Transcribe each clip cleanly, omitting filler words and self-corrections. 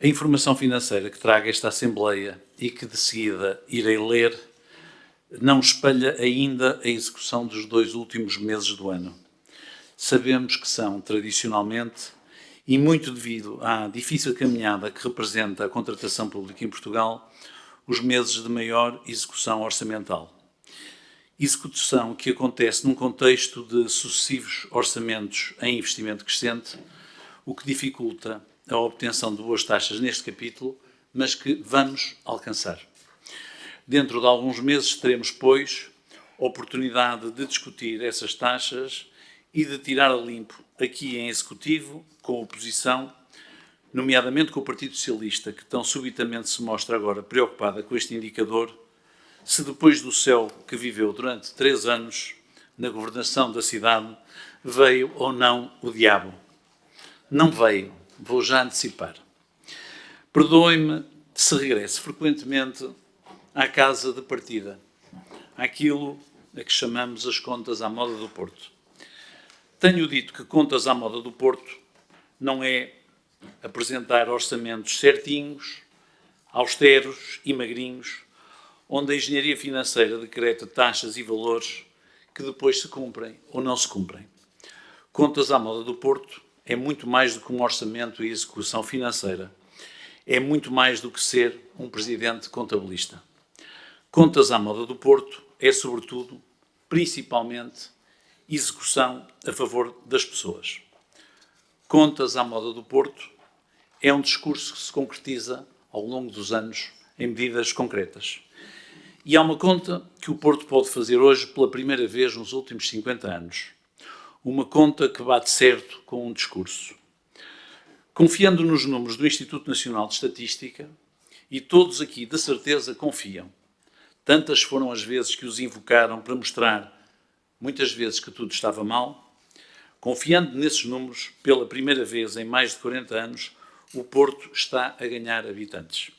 A informação financeira que traga esta Assembleia e que de seguida irei ler não espelha ainda a execução dos 2 últimos meses do ano. Sabemos que são, tradicionalmente, e muito devido à difícil caminhada que representa a contratação pública em Portugal, os meses de maior execução orçamental. Execução que acontece num contexto de sucessivos orçamentos em investimento crescente, o que dificulta a obtenção de boas taxas neste capítulo, mas que vamos alcançar. Dentro de alguns meses teremos, pois, oportunidade de discutir essas taxas e de tirar a limpo, aqui em Executivo, com a oposição, nomeadamente com o Partido Socialista, que tão subitamente se mostra agora preocupada com este indicador, se depois do céu que viveu durante 3 anos na governação da cidade, veio ou não o diabo. Não veio, vou já antecipar. Perdoem-me se regresso frequentemente à casa de partida, àquilo a que chamamos as contas à moda do Porto. Tenho dito que contas à moda do Porto não é apresentar orçamentos certinhos, austeros e magrinhos, onde a engenharia financeira decreta taxas e valores que depois se cumprem ou não se cumprem. Contas à moda do Porto é muito mais do que um orçamento e execução financeira. É muito mais do que ser um presidente contabilista. Contas à moda do Porto é, sobretudo, principalmente, execução a favor das pessoas. Contas à moda do Porto é um discurso que se concretiza ao longo dos anos em medidas concretas. E há uma conta que o Porto pode fazer hoje pela primeira vez nos últimos 50 anos. Uma conta que bate certo com um discurso. Confiando nos números do Instituto Nacional de Estatística, e todos aqui de certeza confiam, tantas foram as vezes que os invocaram para mostrar, muitas vezes, que tudo estava mal, confiando nesses números, pela primeira vez em mais de 40 anos, o Porto está a ganhar habitantes.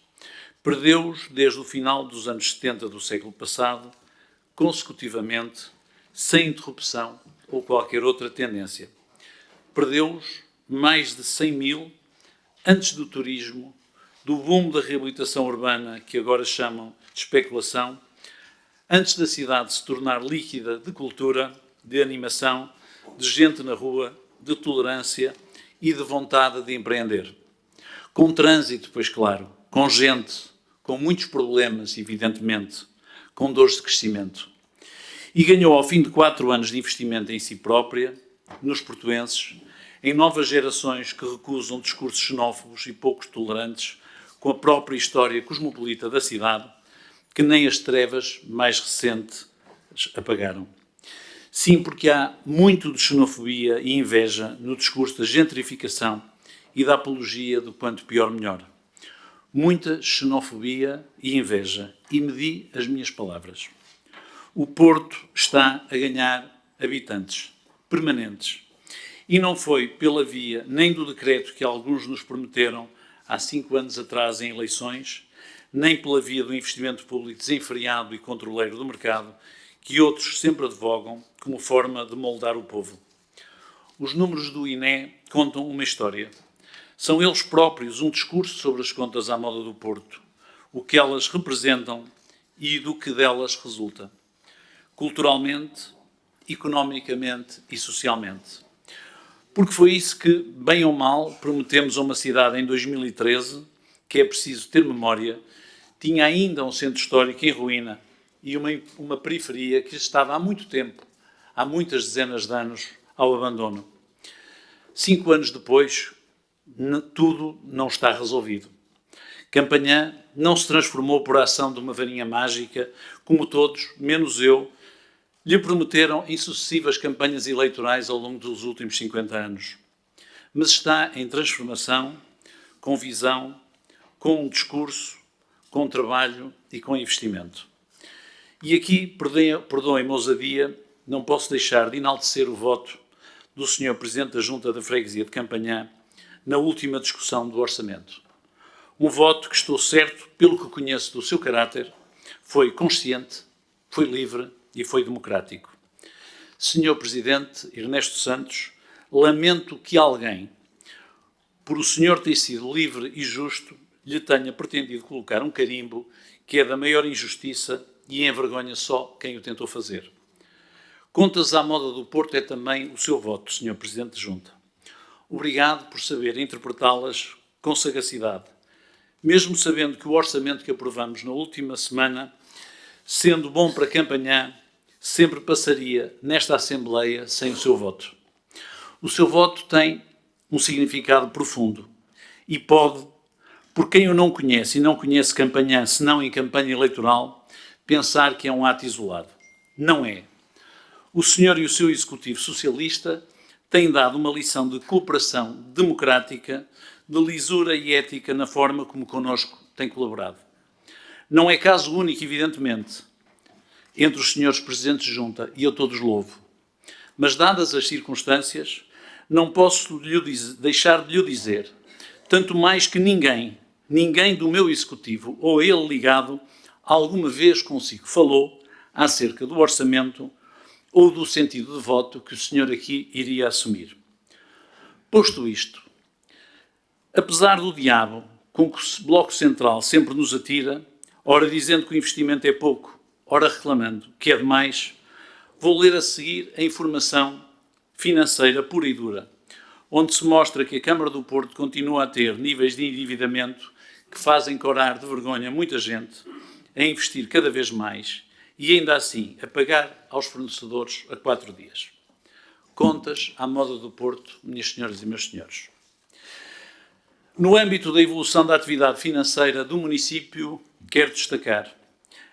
Perdeu-os desde o final dos anos 70 do século passado, consecutivamente, sem interrupção ou qualquer outra tendência. Perdeu-os mais de 100 mil antes do turismo, do boom da reabilitação urbana, que agora chamam de especulação, antes da cidade se tornar líquida de cultura, de animação, de gente na rua, de tolerância e de vontade de empreender. Com trânsito, pois claro, com gente, com muitos problemas, evidentemente, com dores de crescimento. E ganhou, ao fim de 4 anos de investimento em si própria, nos portuenses, em novas gerações que recusam discursos xenófobos e pouco tolerantes com a própria história cosmopolita da cidade, que nem as trevas mais recentes apagaram. Sim, porque há muito de xenofobia e inveja no discurso da gentrificação e da apologia do quanto pior melhor. Muita xenofobia e inveja, e medi as minhas palavras. O Porto está a ganhar habitantes permanentes. E não foi pela via nem do decreto que alguns nos prometeram há 5 anos atrás em eleições, nem pela via do investimento público desenfreado e controleiro do mercado, que outros sempre advogam como forma de moldar o povo. Os números do INE contam uma história. São eles próprios um discurso sobre as contas à moda do Porto, o que elas representam e do que delas resulta, culturalmente, economicamente e socialmente. Porque foi isso que, bem ou mal, prometemos a uma cidade em 2013, que é preciso ter memória, tinha ainda um centro histórico em ruína e uma periferia que estava há muito tempo, há muitas dezenas de anos, ao abandono. 5 anos depois, tudo não está resolvido. Campanhã não se transformou por ação de uma varinha mágica, como todos, menos eu, lhe prometeram em sucessivas campanhas eleitorais ao longo dos últimos 50 anos. Mas está em transformação, com visão, com um discurso, com trabalho e com investimento. E aqui, perdoem-me a ousadia, não posso deixar de enaltecer o voto do Sr. Presidente da Junta da Freguesia de Campanhã na última discussão do orçamento. Um voto que, estou certo, pelo que conheço do seu caráter, foi consciente, foi livre e foi democrático. Sr. Presidente Ernesto Santos, lamento que alguém, por o senhor ter sido livre e justo, lhe tenha pretendido colocar um carimbo que é da maior injustiça e envergonha só quem o tentou fazer. Contas à moda do Porto é também o seu voto, Sr. Presidente de Junta. Obrigado por saber interpretá-las com sagacidade, mesmo sabendo que o orçamento que aprovamos na última semana, sendo bom para campanhar, sempre passaria nesta Assembleia sem o seu voto. O seu voto tem um significado profundo e pode, por quem o não conhece e não conhece campanhar senão em campanha eleitoral, pensar que é um ato isolado. Não é. O senhor e o seu executivo socialista têm dado uma lição de cooperação democrática, de lisura e ética na forma como connosco tem colaborado. Não é caso único, evidentemente, entre os senhores presidentes de junta, e eu todos louvo. Mas, dadas as circunstâncias, não posso deixar de lhe dizer, tanto mais que ninguém do meu executivo ou a ele ligado, alguma vez consigo falou acerca do orçamento ou do sentido de voto que o senhor aqui iria assumir. Posto isto, apesar do diabo com que o Bloco Central sempre nos atira, ora dizendo que o investimento é pouco, ora reclamando que é demais, vou ler a seguir a informação financeira pura e dura, onde se mostra que a Câmara do Porto continua a ter níveis de endividamento que fazem corar de vergonha muita gente, a investir cada vez mais e ainda assim a pagar aos fornecedores a 4 dias. Contas à moda do Porto, minhas senhoras e meus senhores. No âmbito da evolução da atividade financeira do município, quero destacar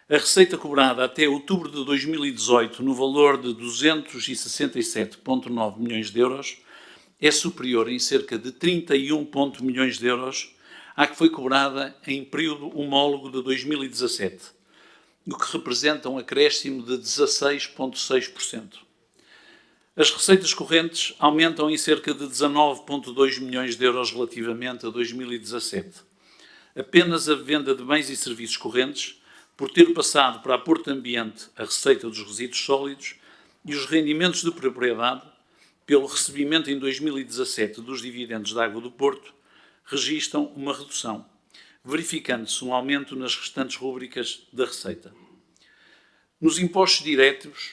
a receita cobrada até outubro de 2018 no valor de 267,9 milhões de euros é superior em cerca de 31 milhões de euros à que foi cobrada em período homólogo de 2017, o que representa um acréscimo de 16,6%. As receitas correntes aumentam em cerca de 19,2 milhões de euros relativamente a 2017. Apenas a venda de bens e serviços correntes, por ter passado para a Porto Ambiente a receita dos resíduos sólidos e os rendimentos de propriedade, pelo recebimento em 2017 dos dividendos da Água do Porto, registram uma redução, verificando-se um aumento nas restantes rúbricas da receita. Nos impostos diretos,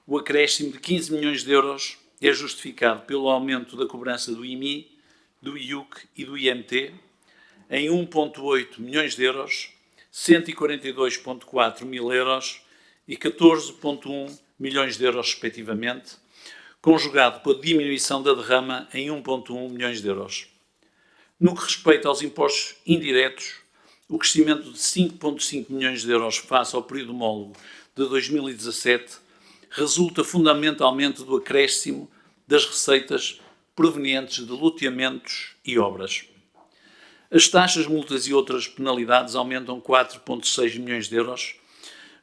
o acréscimo de 15 milhões de euros é justificado pelo aumento da cobrança do IMI, do IUC e do IMT em 1,8 milhões de euros, 142,4 mil euros e 14,1 milhões de euros, respectivamente, conjugado com a diminuição da derrama em 1,1 milhões de euros. No que respeita aos impostos indiretos, o crescimento de 5,5 milhões de euros face ao período homólogo de 2017 resulta fundamentalmente do acréscimo das receitas provenientes de loteamentos e obras. As taxas, multas e outras penalidades aumentam 4,6 milhões de euros,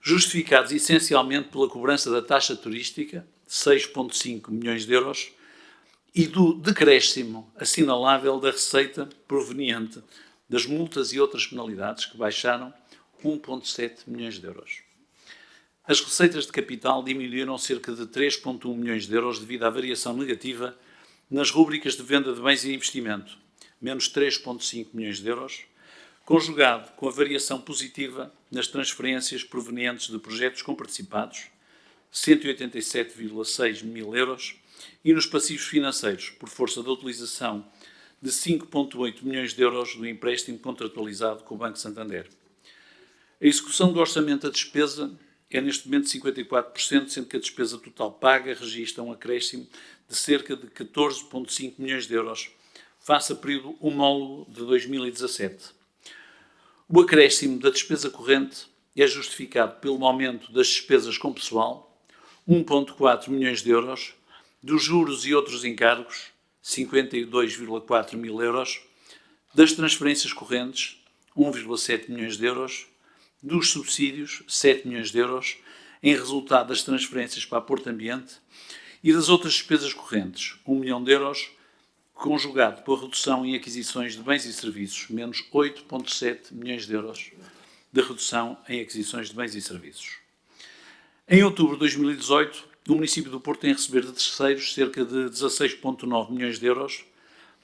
justificados essencialmente pela cobrança da taxa turística, 6,5 milhões de euros, e do decréscimo assinalável da receita proveniente das multas e outras penalidades, que baixaram 1,7 milhões de euros. As receitas de capital diminuíram cerca de 3,1 milhões de euros devido à variação negativa nas rúbricas de venda de bens e investimento, menos 3,5 milhões de euros, conjugado com a variação positiva nas transferências provenientes de projetos comparticipados, 187,6 mil euros, e nos passivos financeiros, por força da utilização de 5,8 milhões de euros do empréstimo contratualizado com o Banco Santander. A execução do orçamento da despesa é neste momento 54%, sendo que a despesa total paga registra um acréscimo de cerca de 14,5 milhões de euros, face a período homólogo de 2017. O acréscimo da despesa corrente é justificado pelo aumento das despesas com pessoal, 1,4 milhões de euros, dos juros e outros encargos, 52,4 mil euros, das transferências correntes, 1,7 milhões de euros, dos subsídios, 7 milhões de euros, em resultado das transferências para a Porto Ambiente, e das outras despesas correntes, 1 milhão de euros, conjugado com a redução em aquisições de bens e serviços, menos 8,7 milhões de euros de redução em aquisições de bens e serviços. Em outubro de 2018, o município do Porto tem a receber de terceiros cerca de 16,9 milhões de euros,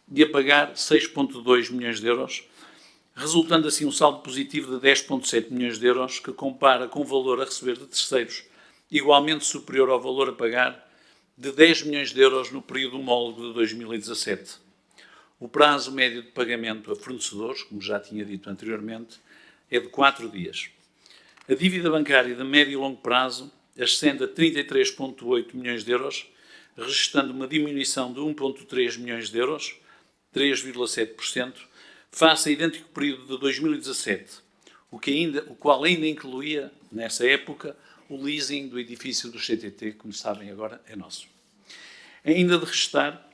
de a pagar 6,2 milhões de euros, resultando assim um saldo positivo de 10,7 milhões de euros, que compara com o valor a receber de terceiros, igualmente superior ao valor a pagar de 10 milhões de euros no período homólogo de 2017. O prazo médio de pagamento a fornecedores, como já tinha dito anteriormente, é de 4 dias. A dívida bancária de médio e longo prazo ascende a 33,8 milhões de euros, registrando uma diminuição de 1,3 milhões de euros, 3,7%, face ao idêntico período de 2017, o qual ainda incluía, nessa época, o leasing do edifício do CTT, como sabem agora é nosso. Ainda de restar,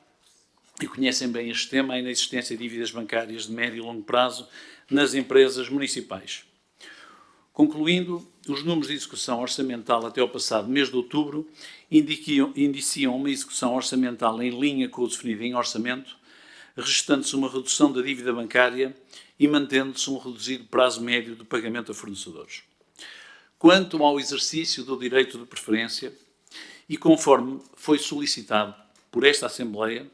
e conhecem bem este tema, a inexistência de dívidas bancárias de médio e longo prazo nas empresas municipais. Concluindo, os números de execução orçamental até ao passado mês de outubro indiciam uma execução orçamental em linha com o definido em orçamento, registando-se uma redução da dívida bancária e mantendo-se um reduzido prazo médio de pagamento a fornecedores. Quanto ao exercício do direito de preferência, e conforme foi solicitado por esta Assembleia,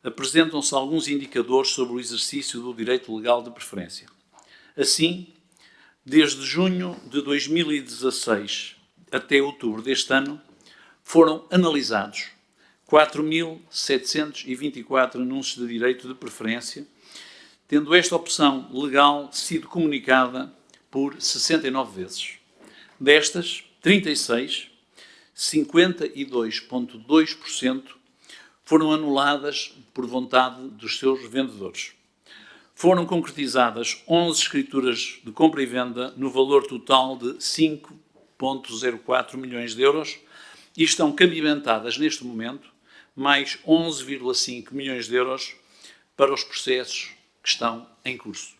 apresentam-se alguns indicadores sobre o exercício do direito legal de preferência. Assim, desde junho de 2016 até outubro deste ano, foram analisados 4.724 anúncios de direito de preferência, tendo esta opção legal sido comunicada por 69 vezes. Destas, 36, 52,2%, foram anuladas por vontade dos seus vendedores. Foram concretizadas 11 escrituras de compra e venda no valor total de 5,04 milhões de euros e estão cabimentadas neste momento mais 11,5 milhões de euros para os processos que estão em curso.